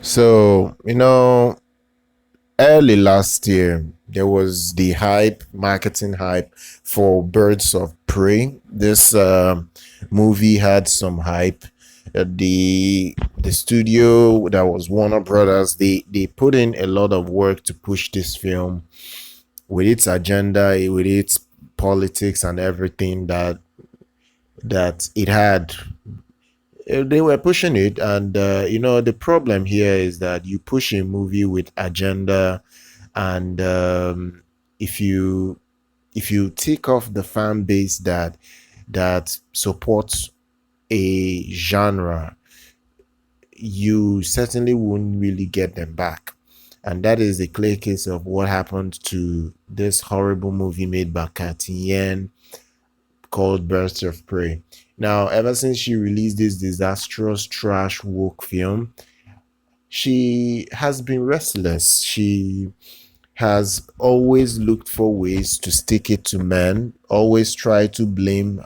So, early last year, there was the marketing hype for Birds of Prey. This movie had some hype. The studio that was Warner Brothers, they put in a lot of work to push this film with its agenda, with its politics and everything that it had. They were pushing it, and the problem here is that you push a movie with agenda, and if you if you take off the fan base that supports a genre, you certainly won't really get them back. And that is a clear case of what happened to this horrible movie made by Cathy called Birds of Prey. Now, ever since she released this disastrous trash woke film, she has been restless. She has always looked for ways to stick it to men, always try to blame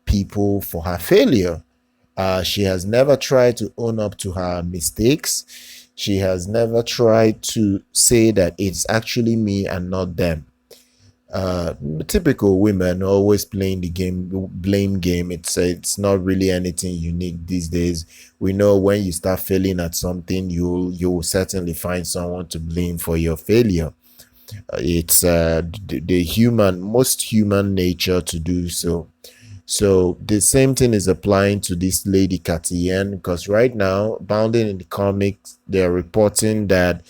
people for her failure. She has never tried to own up to her mistakes. She has never tried to say that it's actually me and not them. uh Typical women always playing the blame game. It's not really anything unique these days. We know when you start failing at something, you'll certainly find someone to blame for your failure. It's the human most human nature to do so. So the same thing is applying to this lady Cathy, because right now, bounding in the comics, they're reporting that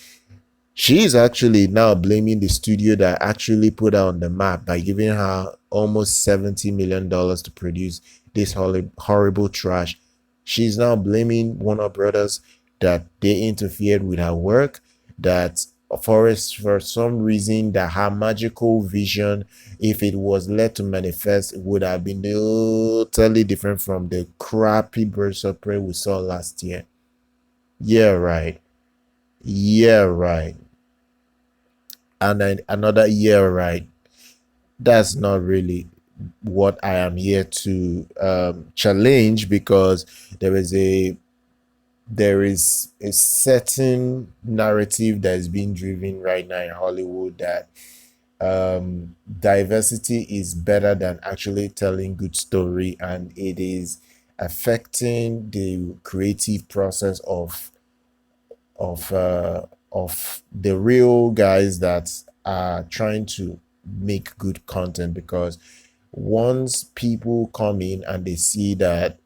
she is actually now blaming the studio that actually put her on the map by giving her almost $70 million to produce this horrible trash. She's now blaming Warner Brothers that they interfered with her work, that for some reason that her magical vision, if it was let to manifest, would have been totally different from the crappy Birds of Prey we saw last year. Yeah, right. Yeah, right. And then another year, right? That's not really what I am here to challenge, because there is a there is a certain narrative that is being driven right now in Hollywood that diversity is better than actually telling good story, and it is affecting the creative process of uh, of the real guys that are trying to make good content. Because once people come in and they see that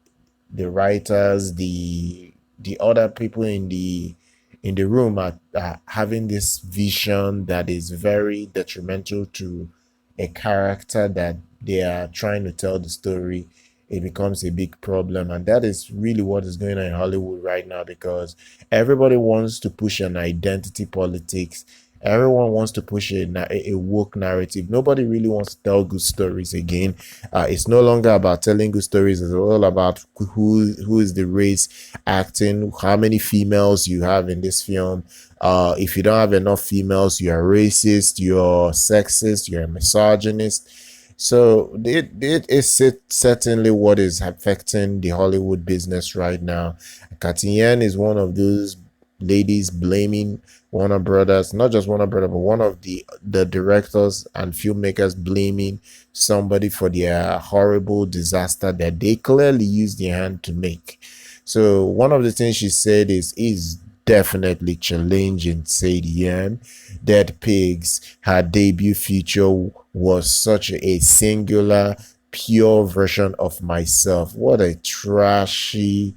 the writers, the other people in the room are having this vision that is very detrimental to a character that they are trying to tell the story, it becomes a big problem. And that is really what is going on in Hollywood right now, because everybody wants to push an identity politics. Everyone wants to push a woke narrative. Nobody really wants to tell good stories again. It's no longer about telling good stories. It's all about who is the race acting, how many females you have in this film. If you don't have enough females, you're racist, you're sexist, you're a misogynist. So it is certainly what is affecting the Hollywood business right now. Cathy is one of those ladies blaming Warner Brothers, not just Warner Brothers, but one of the directors and filmmakers blaming somebody for their horrible disaster that they clearly used their hand to make. So one of the things she said is definitely challenging. Said Yan, Dead Pigs, her debut feature was such a singular, pure version of myself. What a trashy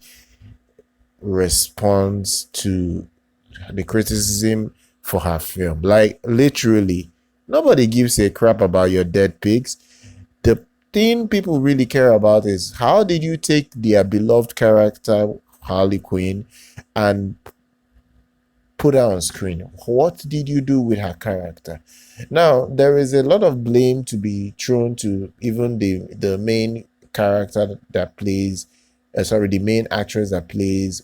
response to the criticism for her film. Like, literally, nobody gives a crap about your dead pigs. The thing people really care about is how did you take their beloved character, Harley Quinn, and put her on screen? What did you do with her character? Now, there is a lot of blame to be thrown to even the main character that plays, the main actress that plays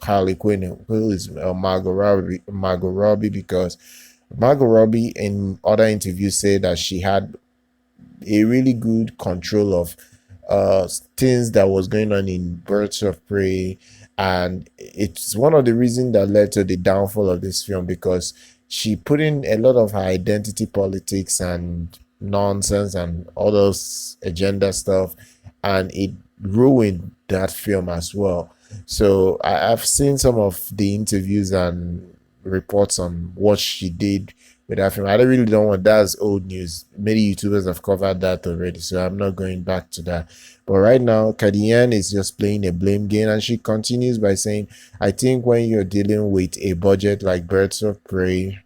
Harley Quinn, who is Margot Robbie, because Margot Robbie in other interviews said that she had a really good control of things that was going on in Birds of Prey, and it's one of the reasons that led to the downfall of this film, because she put in a lot of her identity politics and nonsense and all those agenda stuff, and it ruined that film as well. So I've seen some of the interviews and reports on what she did with that film. I really don't want, that's old news. Many YouTubers have covered that already, so I'm not going back to that. But right now, Cathy is just playing a blame game, and she continues by saying, I think when you're dealing with a budget like Birds of Prey,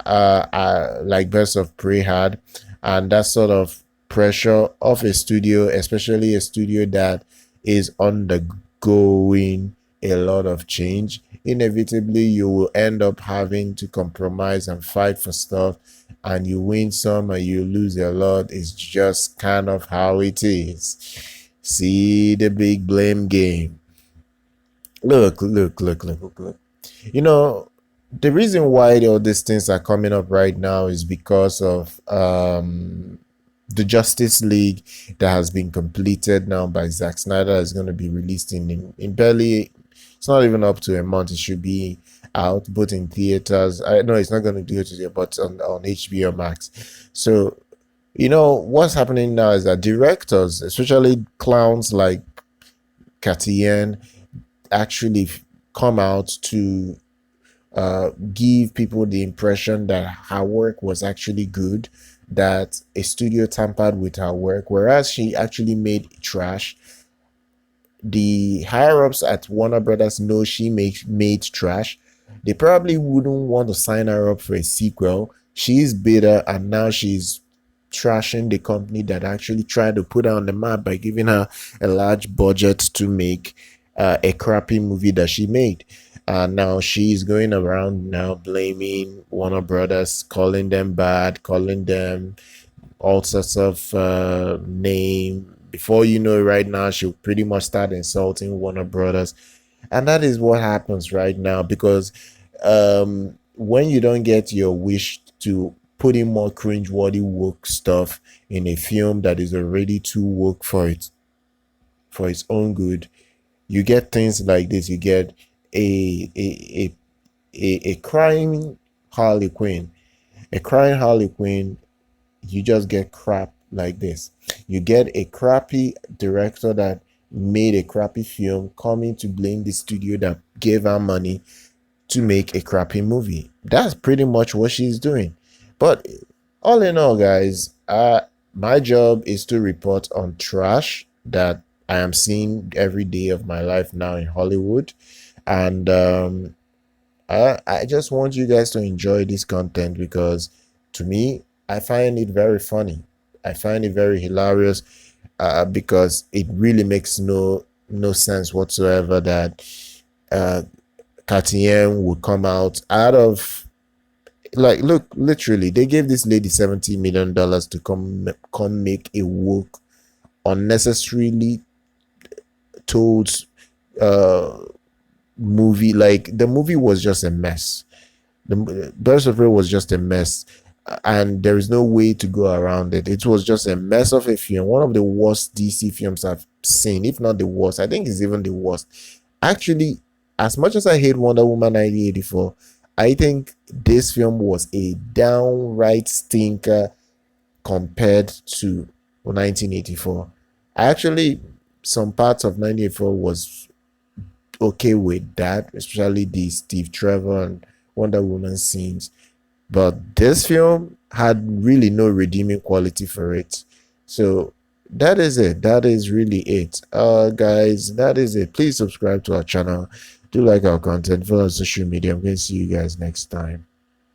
like Birds of Prey had, and that sort of pressure of a studio, especially a studio that is undergoing a lot of change, inevitably you will end up having to compromise and fight for stuff, and you win some and you lose a lot. It's just kind of how it is. See the big blame game. Look. You know, the reason why all these things are coming up right now is because of the Justice League that has been completed now by Zack Snyder is going to be released in barely, it's not even up to a month. It should be out both in theaters. I know it's not going to do it today, but on HBO Max. So, you know, what's happening now is that directors, especially clowns like Cathy, actually come out to give people the impression that her work was actually good, that a studio tampered with her work, whereas she actually made trash. The higher ups at Warner Brothers know she made trash. They probably wouldn't want to sign her up for a sequel. She's bitter, and now she's trashing the company that actually tried to put her on the map by giving her a large budget to make a crappy movie that she made. Now she's going around now blaming Warner Brothers, calling them bad, calling them all sorts of name. Before you know it, right now she'll pretty much start insulting Warner Brothers, and that is what happens right now, because when you don't get your wish to put in more cringe-worthy woke stuff in a film that is already too woke for its own good, you get things like this. You get a crying Harley Quinn. A crying Harley Quinn, you just get crap like this. You get a crappy director that made a crappy film coming to blame the studio that gave her money to make a crappy movie. That's pretty much what she's doing. But all in all, guys, my job is to report on trash that I am seeing every day of my life now in Hollywood. And I just want you guys to enjoy this content, because to me, I find it very funny. I find it very hilarious, because it really makes no sense whatsoever that Cathy would come out of, like, look, literally they gave this lady $70 million to come make a woke, unnecessarily told movie. Like, the movie was just a mess. The Birds of Prey was just a mess, and there is no way to go around it. It was just a mess of a film, one of the worst DC films I've seen, if not the worst. I think it's even the worst. Actually, as much as I hate Wonder Woman 1984, I think this film was a downright stinker compared to 1984. Actually, some parts of 1984 was okay with that, especially the Steve Trevor and Wonder Woman scenes. But this film had really no redeeming quality for it. So that is it. That is really it. Guys, that is it. Please subscribe to our channel. Do like our content. Follow on social media. I'm going to see you guys next time.